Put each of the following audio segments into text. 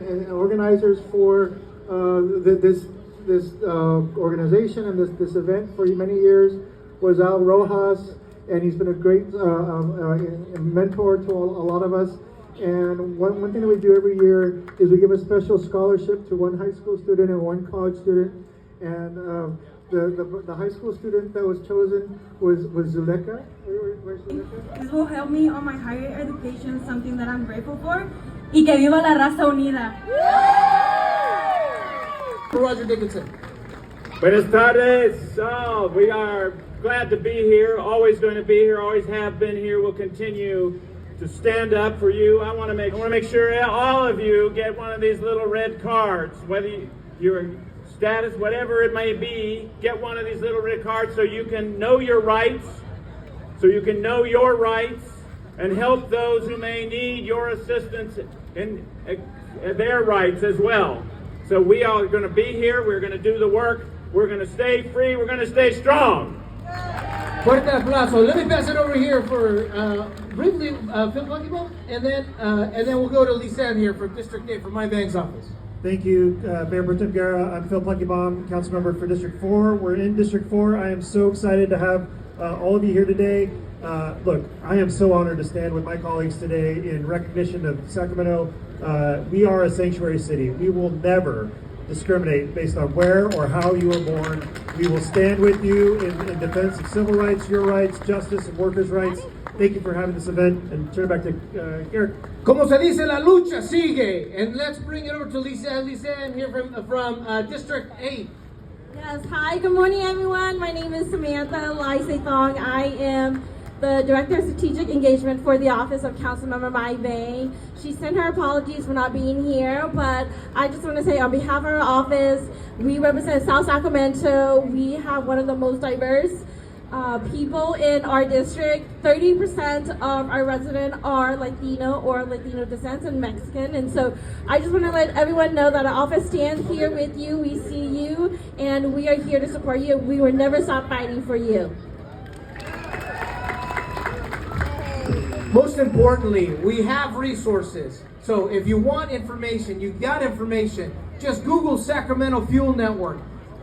and organizers for this organization and this event for many years was Al Rojas, and he's been a great mentor to a lot of us. And one thing that we do every year is we give a special scholarship to one high school student and one college student. And the high school student that was chosen was Zuleka. Where's Zuleka? This will help me on my higher education, something that I'm grateful for. Y que viva la raza unida. Roger Dickinson. Buenas tardes. Oh, we are glad to be here, always going to be here, always have been here, will continue to stand up for you. I want to make sure all of you get one of these little red cards, whether your status, whatever it may be, get one of these little red cards so you can know your rights, and help those who may need your assistance in their rights as well. So we are going to be here, we're going to do the work, we're going to stay free, we're going to stay strong. Fuerte aplauso. Let me pass it over here for briefly Phil Buckingham, and then we'll go to Lisanne here from District 8 from my bank's office. Thank you, Mayor Pro Tem Guerra. I'm Phil Pluckybaum, council member for District 4. We're in District 4. I am so excited to have all of you here today. Look, I am so honored to stand with my colleagues today in recognition of Sacramento. We are a sanctuary city. We will never discriminate based on where or how you were born. We will stand with you in defense of civil rights, your rights, justice, and workers' rights. Thank you for having this event, and turn it back to Eric. Como se dice, la lucha sigue. And let's bring it over to Lisanne here from District 8. Yes, hi, good morning everyone. My name is Samantha Lai-Sethong. I am the Director of Strategic Engagement for the Office of Councilmember Mai Bay. She sent her apologies for not being here, but I just want to say on behalf of our office, we represent South Sacramento. We have one of the most diverse people in our district. 30% of our residents are Latino or Latino descent and Mexican. And so I just want to let everyone know that our office stands here with you. We see you, and we are here to support you. We will never stop fighting for you. Most importantly, we have resources. So if you want information, you got information, just Google Sacramento Fuel Network.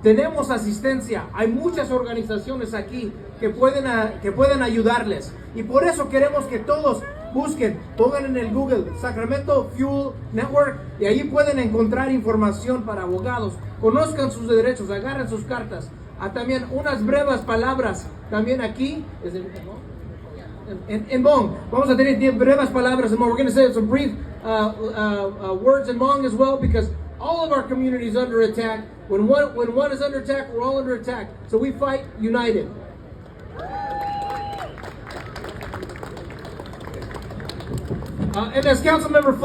Tenemos asistencia. Hay muchas organizaciones aquí que pueden ayudarles. Y por eso queremos que todos busquen, pongan en el Google Sacramento Fuel Network y allí pueden encontrar información para abogados. Conozcan sus derechos, agarren sus cartas. También unas breves palabras también aquí. En Hmong, vamos a tener 10 breves palabras en Hmong. We're going to say some brief words in Hmong as well, because all of our community is under attack. When one is under attack, we're all under attack. So we fight united. And as Councilmember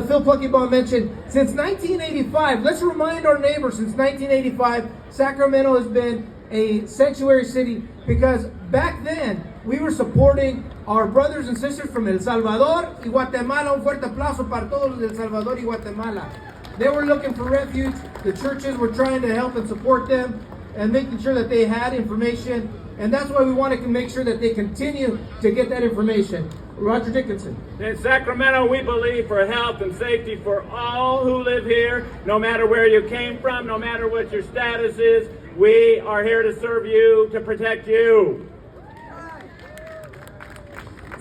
Phil Pluckybaum mentioned, since 1985, let's remind our neighbors, since 1985, Sacramento has been a sanctuary city, because back then we were supporting our brothers and sisters from El Salvador y Guatemala. Un fuerte aplauso para todos los de El Salvador y Guatemala. They were looking for refuge. The churches were trying to help and support them and making sure that they had information. And that's why we wanted to make sure that they continue to get that information. Roger Dickinson. In Sacramento, we believe for health and safety for all who live here, no matter where you came from, no matter what your status is. We are here to serve you, to protect you.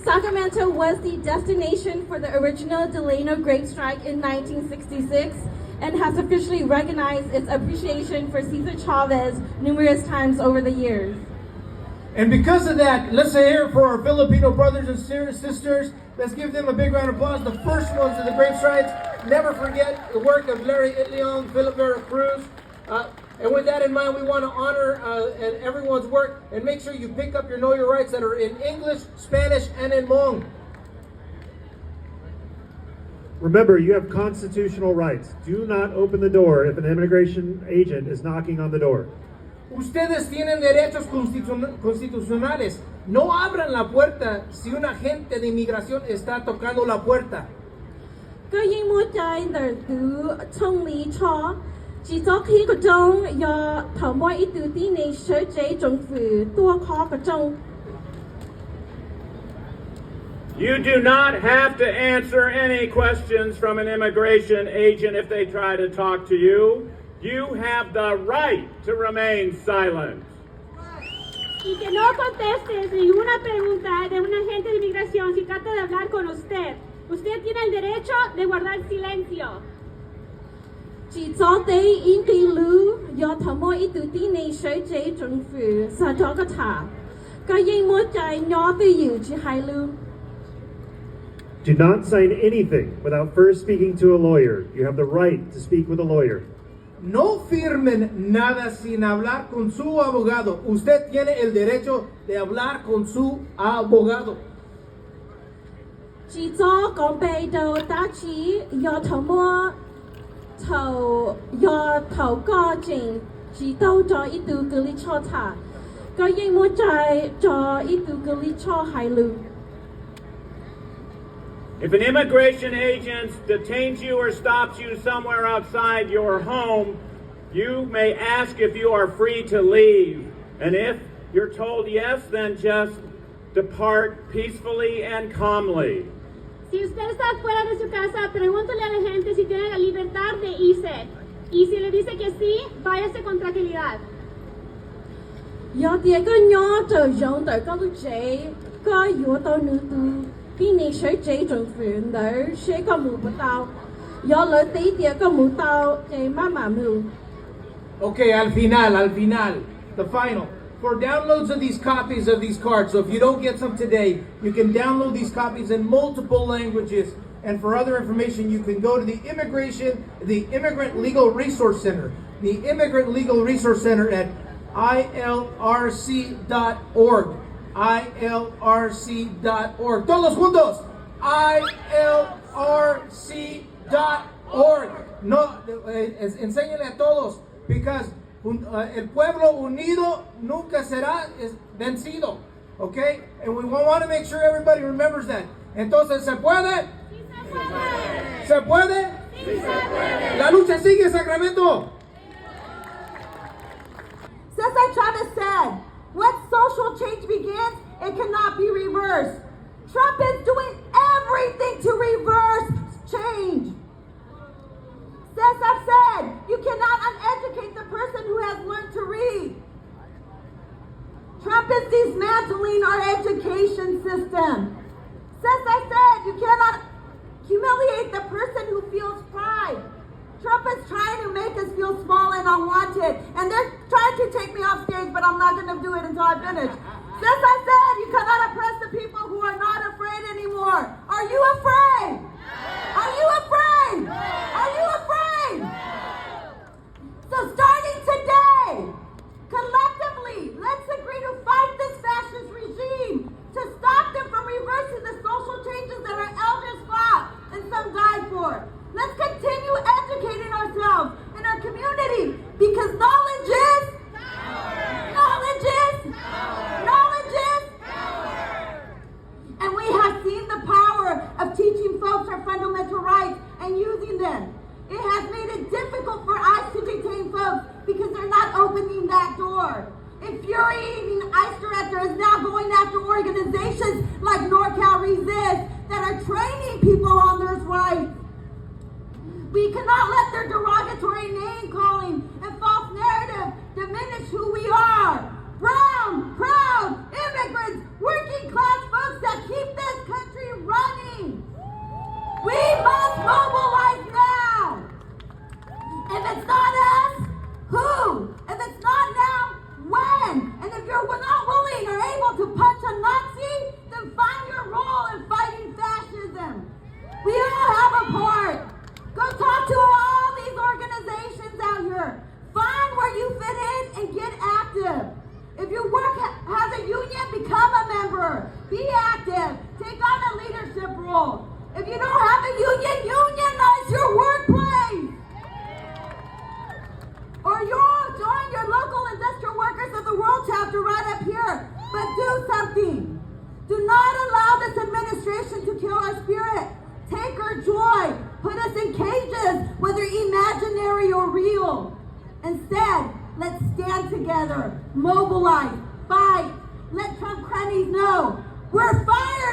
Sacramento was the destination for the original Delano grape strike in 1966 and has officially recognized its appreciation for César Chávez numerous times over the years. And because of that, let's say here for our Filipino brothers and sisters, let's give them a big round of applause. The first ones of the grape strikes. Never forget the work of Larry Itleong, Philip Vera Cruz. And with that in mind, we want to honor everyone's work and make sure you pick up your Know Your Rights that are in English, Spanish, and in Hmong. Remember, you have constitutional rights. Do not open the door if an immigration agent is knocking on the door. Ustedes tienen derechos constitucionales. No abran la puerta si un agente de inmigración está tocando la puerta. Chỉ có khi có trong do thảo mọi ít tự tin này sở chế trong phủ tua khó có trong. You do not have to answer any questions from an immigration agent if they try to talk to you. You have the right to remain silent. Y que no contestes ninguna pregunta de un agente de inmigración si trata de hablar con usted. Usted tiene el derecho de guardar silencio. Chỉ cho tới in đi lưu, do thảo mô ít tự tin này sở chế政府, sa cho cái thả. Cái gì mua chạy nhỏ tư dự chỉ hai lưu. Do not sign anything without first speaking to a lawyer. You have the right to speak with a lawyer. No firmen nada sin hablar con su abogado. Usted tiene el derecho de hablar con su abogado. Chỉ cho con bé đầu ta chỉ do thảo mô do thảo có trình chỉ đâu cho ít tự cứ lý cho thả. Cái gì mua chạy cho ít tự cứ lý cho hai lưu. If an immigration agent detains you or stops you somewhere outside your home, you may ask if you are free to leave. And if you're told yes, then just depart peacefully and calmly. Si usted está fuera de su casa, pregúntale a la gente si tiene la libertad de irse. Y si le dice que sí, váyase con tranquilidad. Do tiệc có nhỏ trở giống tới có lúc chế, có yếu tố nữ tư, khi này sở chế政府nữ sẽ có mù bất tao. Do lợi tí tiệc có mù tao, chế mà mù. Okay, al final, the final. For downloads of these copies of these cards, so if you don't get some today, you can download these copies in multiple languages. And for other information, you can go to the Immigrant Legal Resource Center. The Immigrant Legal Resource Center at ilrc.org. ilrc.org. Todos juntos. ilrc.org. No, enséñenle a todos, because el pueblo unido nunca será vencido. Okay? And we want to make sure everybody remembers that. Entonces, ¿se puede? Sí se puede. ¿Se puede? Sí se puede. La lucha sigue, Sacramento. César Chávez said, when social change begins, it cannot be reversed. Trump is doing everything to reverse change. César said, you cannot uneducate the person who has learned to read. Trump is dismantling our education system. César said, you cannot humiliate the person who feels pride. Trump is trying to make us feel small and unwanted, and they're trying to take me off stage, but I'm not going to do it until I finish. César said, you cannot oppress the people who are not afraid anymore. Are you afraid? Are you afraid? Are you afraid? So starting today, collectively, let's agree to fight this fascist regime to stop them from reversing the social changes that our elders fought and some died for. Let's continue educating ourselves in our community, because knowledge is power. Knowledge is power. Knowledge is power. And we have seen the power of teaching folks our fundamental rights and using them. It has made it difficult for ICE to detain folks because they're not opening that door. Infuriating ICE director is now going after organizations like NorCal Resist that are training people on their rights. We cannot let their derogatory name calling and false narrative diminish who we are. Brown, proud, immigrants, working class folks that keep this country running. We must mobilize now. If it's not us, who? If it's not now, when? And if you're not willing or able to punch a Nazi, then find your role in fighting fascism. We all have a part. Go talk to all these organizations out here. Find where you fit in and get active. If your work has a union, become a member. Be active. Take on a leadership role. If you don't have a union, unionize your workplace. Or you'll join your local industrial workers of the world chapter right up here. But do something. Do not allow this administration to kill our spirit. Take our joy. Put us in cages, whether imaginary or real. Instead, let's stand together, mobilize, fight. Let Trump cronies know we're fired.